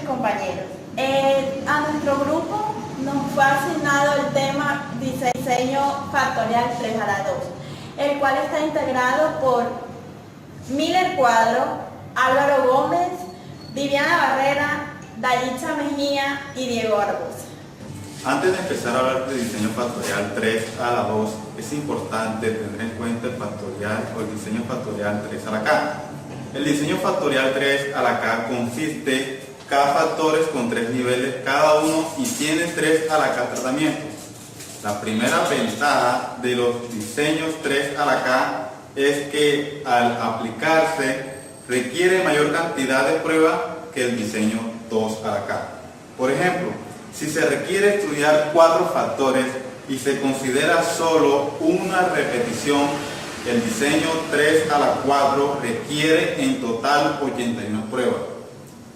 compañeros. A nuestro grupo nos fue asignado el tema diseño factorial 3 a la 2, el cual está integrado por Miller Cuadro, Álvaro Gómez, Viviana Barrera, Dayitza Mejía y Diego Arbós. Antes de empezar a hablar de diseño factorial 3 a la 2, es importante tener en cuenta el factorial o el diseño factorial 3 a la K. El diseño factorial 3 a la K consiste cada factores con 3 niveles cada uno y tiene 3 a la K tratamientos. La primera ventaja de los diseños 3 a la K es que al aplicarse requiere mayor cantidad de prueba que el diseño 2 a la K. Por ejemplo, si se requiere estudiar 4 factores y se considera solo una repetición, el diseño 3 a la 4 requiere en total 81 pruebas,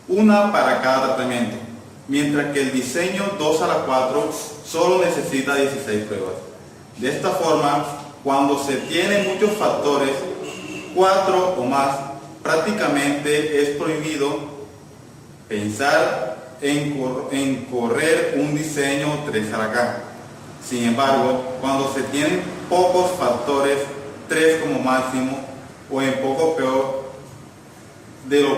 una para cada tratamiento, mientras que el diseño 2 a la 4 solo necesita 16 pruebas. De esta forma, cuando se tienen muchos factores, 4 o más, prácticamente es prohibido pensar en correr un diseño 3 a la K. Sin embargo, cuando se tienen pocos factores, 3 como máximo, o en poco peor de los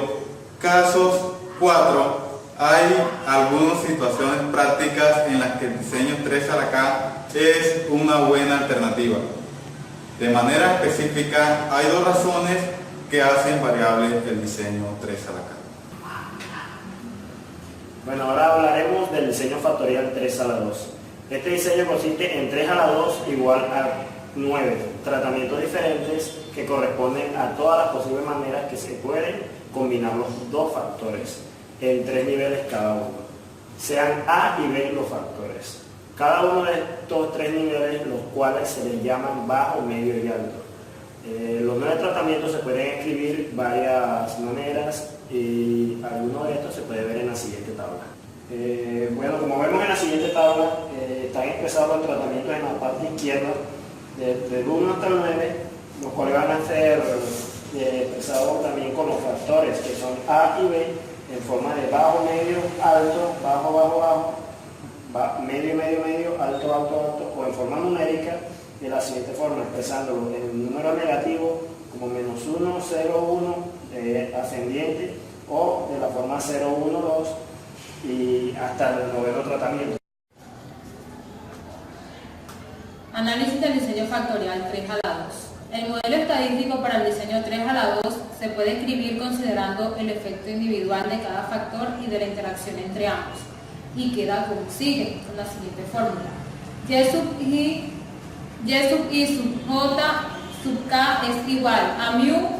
casos 4, hay algunas situaciones prácticas en las que el diseño 3 a la K es una buena alternativa. De manera específica, hay 2 razones que hacen variable el diseño 3 a la K. Bueno, ahora hablaremos del diseño factorial 3 a la 2. Este diseño consiste en 3 a la 2 igual a 9 tratamientos diferentes que corresponden a todas las posibles maneras que se pueden combinar los 2 factores en 3 niveles cada uno. Sean A y B los factores. Cada uno de estos 3 niveles, los cuales se les llaman bajo, medio y alto. Los 9 tratamientos se pueden escribir varias maneras y alguno de estos se puede ver en la siguiente tabla. Bueno, como vemos en la siguiente tabla, están expresados los tratamientos en la parte izquierda del 1 hasta el 9, los cuales van a ser expresados también con los factores que son A y B en forma de bajo, medio, alto, bajo, bajo, bajo, medio, medio, medio, alto, alto, alto, o en forma numérica de la siguiente forma, expresándolo en número negativo como menos 1, 0, 1, ascendiente, o de la forma 0, 1, 2 y hasta el 9º tratamiento. Análisis del diseño factorial 3 a la 2. El modelo estadístico para el diseño 3 a la 2 se puede escribir considerando el efecto individual de cada factor y de la interacción entre ambos, y queda como sigue, con la siguiente fórmula. Y sub i sub j sub k es igual a mu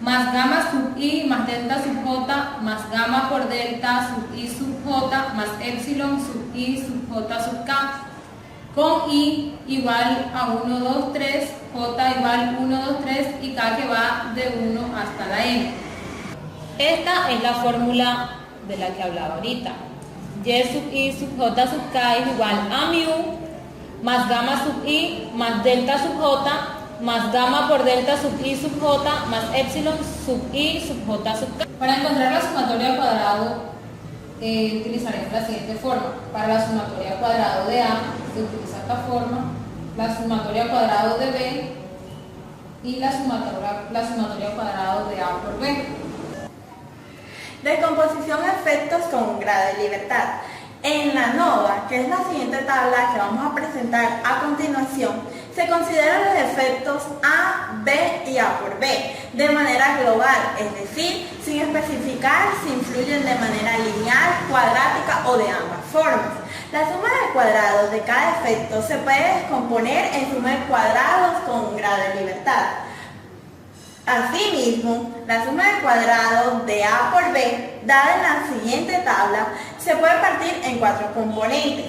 más gamma sub i más delta sub j más gamma por delta sub i sub j más epsilon sub i sub j sub k, con i igual a 1, 2, 3, j igual 1, 2, 3 y k que va de 1 hasta la n. Esta es la fórmula de la que hablaba ahorita. Y sub i sub j sub k es igual a mu más gamma sub i más delta sub j más gamma por delta sub i sub j más epsilon sub i sub j sub k. Para encontrar la sumatoria al cuadrado utilizaremos la siguiente forma. Para la sumatoria al cuadrado de A se utiliza esta forma, la sumatoria al cuadrado de B y la sumatoria al cuadrado de A por B. Descomposición de efectos con un grado de libertad. En la NOVA, que es la siguiente tabla que vamos a presentar a continuación, se consideran los efectos A, B y A por B de manera global, es decir, sin especificar si influyen de manera lineal, cuadrática o de ambas formas. La suma de cuadrados de cada efecto se puede descomponer en suma de cuadrados con un grado de libertad. Asimismo, la suma de cuadrados de A por B, dada en la siguiente tabla, se puede partir en 4 componentes,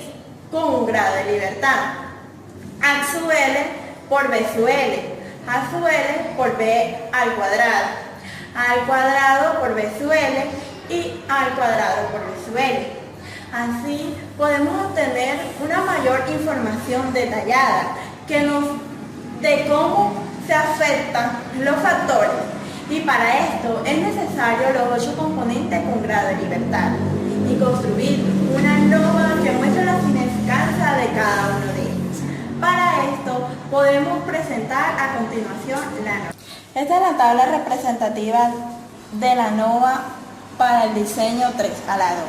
con un grado de libertad. A sub L por B sub L, A sub L por B al cuadrado por B sub L y A al cuadrado por B sub L. Así podemos obtener una mayor información detallada de cómo se afectan los factores Y para esto es necesario los 8 componentes con grado de libertad y construir una NOVA que muestre la significancia de cada uno de ellos. Para esto podemos presentar a continuación la NOVA. Esta es la tabla representativa de la NOVA para el diseño 3 a la 2,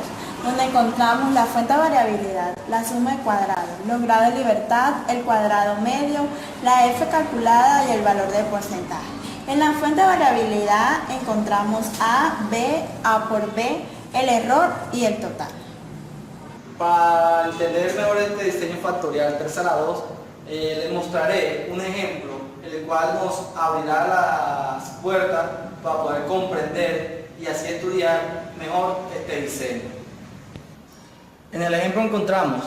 donde encontramos la fuente de variabilidad, la suma de cuadrados, los grados de libertad, el cuadrado medio, la F calculada y el valor de porcentaje. En la fuente de variabilidad encontramos A, B, A por B, el error y el total. Para entender mejor este diseño factorial 3 a la 2, les mostraré un ejemplo, el cual nos abrirá las puertas para poder comprender y así estudiar mejor este diseño. En el ejemplo encontramos,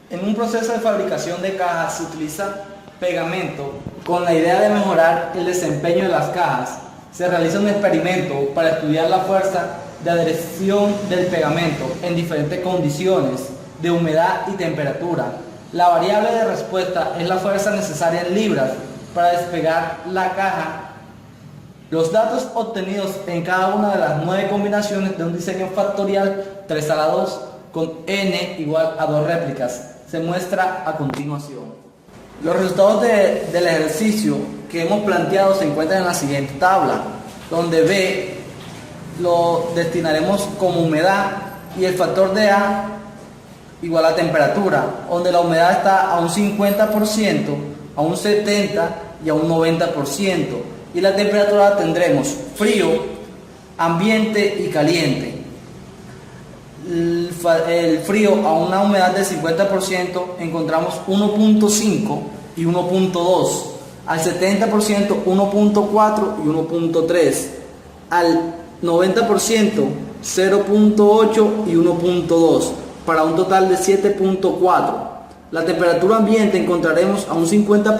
en un proceso de fabricación de cajas se utiliza pegamento con la idea de mejorar el desempeño de las cajas. Se realiza un experimento para estudiar la fuerza de adhesión del pegamento en diferentes condiciones de humedad y temperatura. La variable de respuesta es la fuerza necesaria en libras para despegar la caja. Los datos obtenidos en cada una de las 9 combinaciones de un diseño factorial 3 a la 2 con n igual a 2 réplicas se muestra a continuación. Los resultados del ejercicio que hemos planteado se encuentran en la siguiente tabla, donde B lo destinaremos como humedad y el factor de A igual a temperatura, donde la humedad está a un 50%, a un 70% y a un 90%, y la temperatura tendremos frío, ambiente y caliente. El frío a una humedad del 50% encontramos 1.5 y 1.2, al 70% 1.4 y 1.3, al 90% 0.8 y 1.2, para un total de 7.4. La temperatura ambiente encontraremos a un 50%,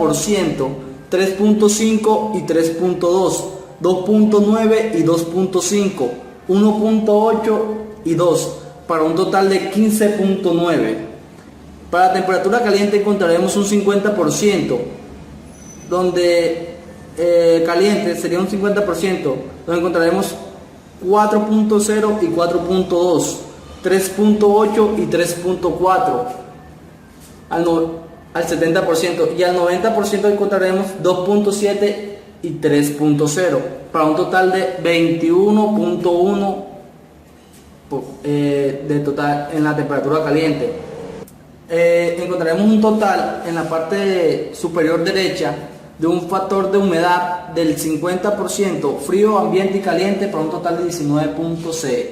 3.5 y 3.2, 2.9 y 2.5, 1.8 y 2, para un total de 15.9. Para la temperatura caliente encontraremos un 50%, donde caliente sería un 50%, donde encontraremos 4.0 y 4.2, 3.8 y 3.4 al 70%, y al 90% encontraremos 2.7 y 3.0, para un total de 21.1 de total en la temperatura caliente. Encontraremos un total en la parte superior derecha de un factor de humedad del 50%, frío, ambiente y caliente, para un total de 19.6,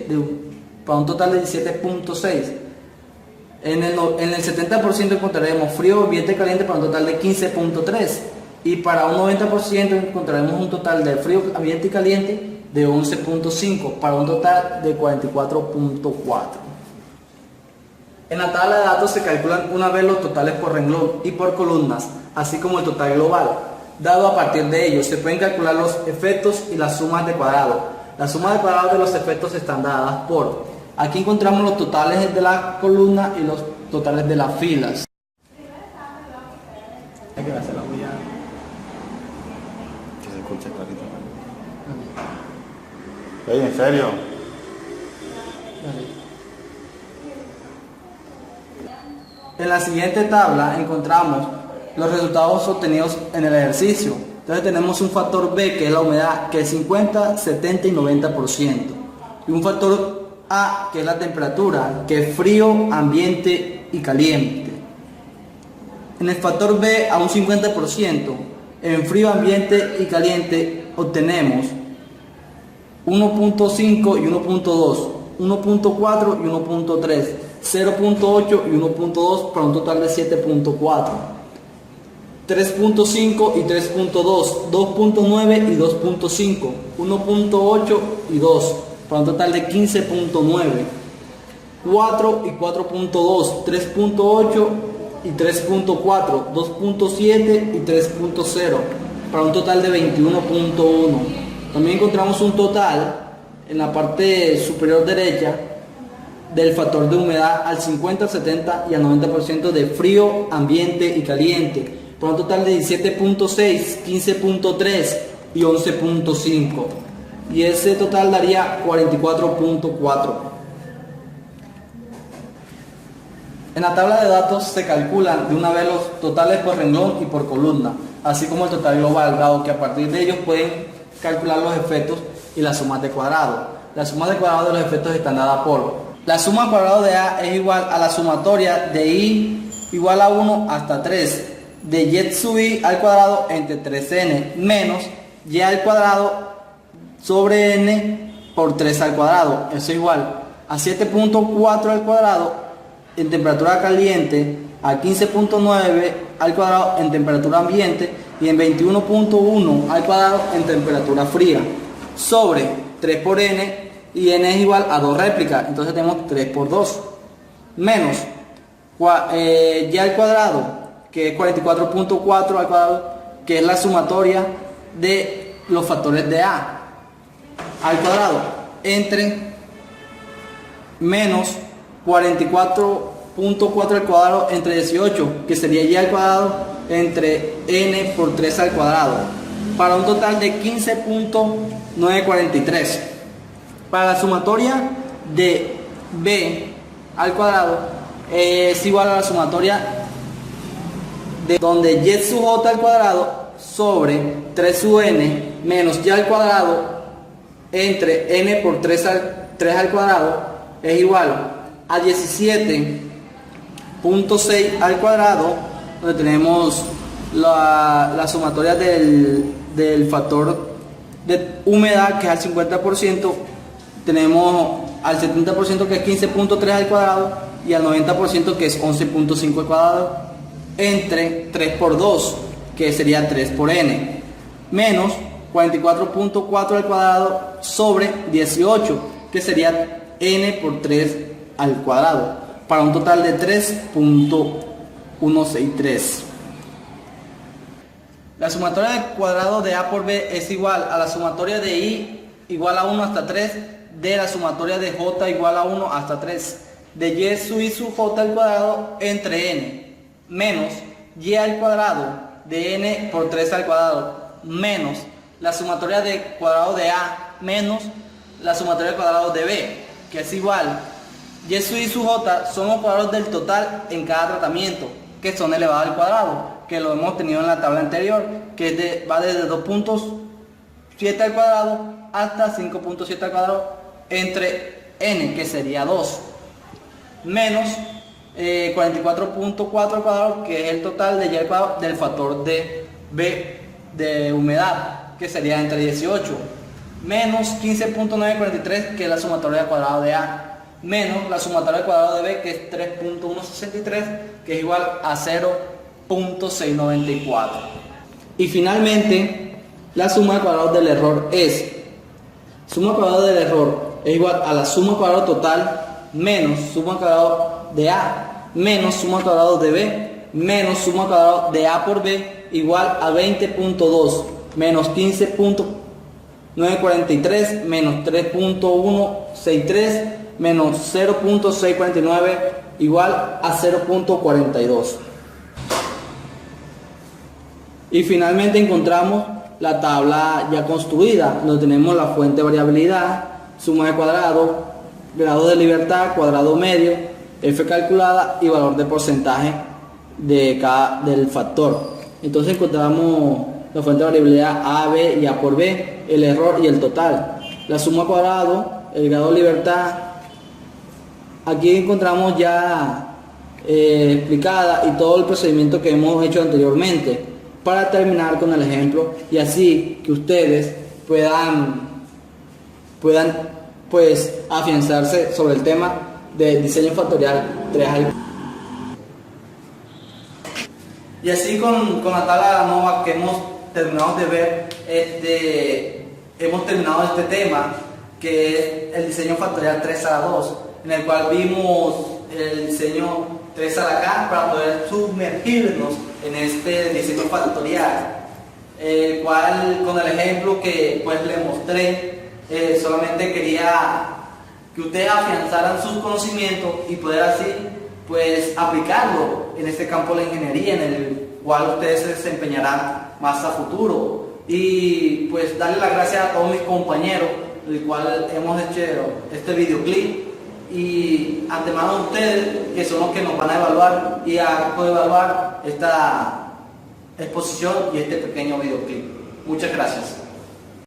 para un total de 17.6. En el 70% encontraremos frío, ambiente y caliente, para un total de 15.3, y para un 90% encontraremos un total de frío, ambiente y caliente de 11.5, para un total de 44.4. En la tabla de datos se calculan una vez los totales por renglón y por columnas, así como el total global. Dado a partir de ello, se pueden calcular los efectos y las sumas de cuadrado. Las sumas de cuadrado de los efectos están dadas por... Aquí encontramos los totales de la columna y los totales de las filas. Hay que hacer la bulla. Que se escuche clarito. Oye, ¿en serio? En la siguiente tabla encontramos los resultados obtenidos en el ejercicio. Entonces tenemos un factor B, que es la humedad, que es 50, 70 y 90%. Y un factor A, que es la temperatura, que es frío, ambiente y caliente. En el factor B a un 50%, en frío, ambiente y caliente obtenemos 1.5 y 1.2, 1.4 y 1.3, 0.8 y 1.2, para un total de 7.4. 3.5 y 3.2, 2.9 y 2.5, 1.8 y 2, para un total de 15.9. 4 y 4.2, 3.8 y 3.4, 2.7 y 3.0, para un total de 21.1. También encontramos un total en la parte superior derecha del factor de humedad al 50, 70 y al 90% de frío, ambiente y caliente, para un total de 17.6, 15.3 y 11.5. y ese total daría 44.4. En la tabla de datos se calculan de una vez los totales por renglón y por columna, así como el total global, dado que a partir de ellos pueden calcular los efectos y las sumas de cuadrado. Las sumas de cuadrado de los efectos están dadas por la suma cuadrado de A es igual a la sumatoria de I igual a 1 hasta 3 de y sub I al cuadrado entre 3n menos y al cuadrado sobre n por 3 al cuadrado. Eso es igual a 7.4 al cuadrado en temperatura caliente, a 15.9 al cuadrado en temperatura ambiente y en 21.1 al cuadrado en temperatura fría, sobre 3 por n, y n es igual a 2 réplicas, entonces tenemos 3 por 2, menos y al cuadrado, que es 44.4 al cuadrado, que es la sumatoria de los factores de A al cuadrado, entre menos 44.4 al cuadrado entre 18, que sería y al cuadrado entre n por 3 al cuadrado, para un total de 15.943. Para la sumatoria de b al cuadrado es igual a la sumatoria de donde y sub j al cuadrado sobre 3 sub n menos y al cuadrado entre n por 3 al cuadrado es igual a 17.6 al cuadrado, donde tenemos la sumatoria del factor de humedad, que es al 50%, tenemos al 70% que es 15.3 al cuadrado y al 90% que es 11.5 al cuadrado, entre 3 por 2, que sería 3 por n, menos 44.4 al cuadrado sobre 18, que sería n por 3 al cuadrado, para un total de 3.163. La sumatoria del cuadrado de A por B es igual a la sumatoria de I igual a 1 hasta 3 de la sumatoria de J igual a 1 hasta 3 de y sub J al cuadrado entre n menos y al cuadrado de n por 3 al cuadrado menos la sumatoria de cuadrado de A menos la sumatoria del cuadrado de B, que es igual y sub I sub j son los cuadrados del total en cada tratamiento, que son elevados al cuadrado, que lo hemos tenido en la tabla anterior, que va desde 2.7 al cuadrado hasta 5.7 al cuadrado entre n, que sería 2, menos 44.4 al cuadrado, que es el total de y al cuadrado del factor de B de humedad, que sería entre 18, menos 15.943, que es la sumatoria del cuadrado de A, menos la sumatoria del cuadrado de B, que es 3.163, que es igual a 0.694. Y finalmente, la suma de cuadrados del error es suma cuadrado del error es igual a la suma cuadrado total menos suma cuadrado de A menos suma cuadrado de B menos suma cuadrado de A por B igual a 20.2 menos 15.943 menos 3.163 menos 0.649 igual a 0.42. Y finalmente encontramos la tabla ya construida, donde tenemos la fuente de variabilidad, suma de cuadrado, grado de libertad, cuadrado medio, f calculada y valor de porcentaje del factor. Entonces encontramos la fuente de variabilidad A, B y A por B, el error y el total. La suma cuadrado, el grado de libertad. Aquí encontramos ya explicada y todo el procedimiento que hemos hecho anteriormente, para terminar con el ejemplo y así que ustedes puedan pues afianzarse sobre el tema de diseño factorial 3 al. Y así con la tabla ANOVA que hemos terminado de ver, hemos terminado este tema, que es el diseño factorial 3 a la 2, en el cual vimos el diseño 3 a la K para poder sumergirnos en este diseño factorial, el cual con el ejemplo que pues le mostré, solamente quería que ustedes afianzaran sus conocimientos y poder así pues aplicarlo en este campo de la ingeniería, en el cual ustedes se desempeñarán más a futuro, y pues darle las gracias a todos mis compañeros, el cual hemos hecho este videoclip, y antemano a ustedes que son los que nos van a evaluar y a coevaluar esta exposición y este pequeño videoclip. Muchas gracias.